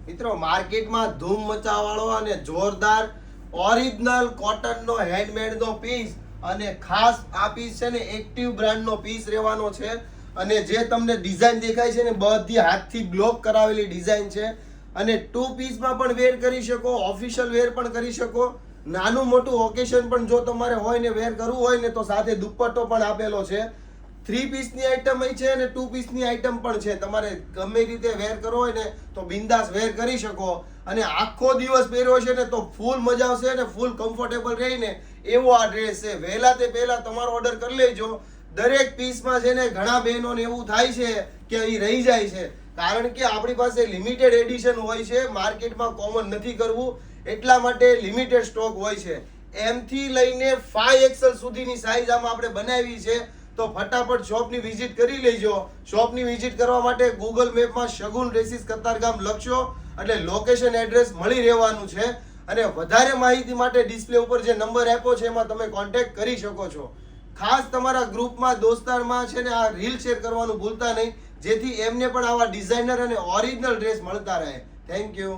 મિત્રો માર્કેટમાં ધૂમ મચાવવાળો અને જોરદાર ઓરિજિનલ કોટનનો હેન્ડમેડનો પીસ અને ખાસ આ પીસ છે ને એક્ટિવ બ્રાન્ડનો પીસ રહેવાનો છે અને જે તમને ડિઝાઇન દેખાય છે ને બધી હાથથી બ્લોક કરાવેલી ડિઝાઇન છે અને ટુ પીસમાં પણ વેર કરી શકો, ઓફિશિયલ વેર પણ કરી શકો, નાનું મોટું ઓકેશન પણ જો તમારે હોય ને વેર કરવું હોય ને તો સાથે દુપટ્ટો પણ આપેલો છે. 3 પીસની આઈટમ છે અને 2 પીસની આઈટમ પણ છે. તમારે ગમે રીતે વેર કરવો હોય ને તો બિંદાસ વેર કરી શકો અને આખો દિવસ પહેર્યો છે ને તો ફૂલ મજા આવશે અને ફૂલ કમ્ફર્ટેબલ રહીને એવો આ ડ્રેસ છે. વહેલા તે પહેલા તમારો ઓર્ડર કરી લેજો. દરેક પીસમાં છે ને ઘણા બહેનોને એવું થાય છે કે અહીં રહી જાય છે, કારણ કે આપણી પાસે લિમિટેડ એડિશન હોય છે, માર્કેટમાં કોમન નથી કરવું એટલા માટે લિમિટેડ સ્ટોક હોય છે. M થી લઈને 5XL સુધીની સાઈઝ આમાં આપણે બનાવી છે. તો ફટાફટ શોપની વિઝિટ કરી લેજો. શોપની વિઝિટ કરવા માટે ગૂગલ મેપમાં શગુન ડ્રેસીસ કતારગામ લખશો એટલે લોકેશન એડ્રેસ મળી રહેવાનું છે અને વધારે માહિતી માટે ડિસ્પ્લે ઉપર જે નંબર આપ્યો છે એમાં તમે કોન્ટેક્ટ કરી શકો છો. ખાસ તમારા ગ્રુપમાં દોસ્તારમાં છે ને આ રીલ શેર કરવાનું ભૂલતા નહીં, જેથી એમને પણ આવા ડિઝાઇનર અને ઓરિજિનલ ડ્રેસ મળતા રહે. Thank you.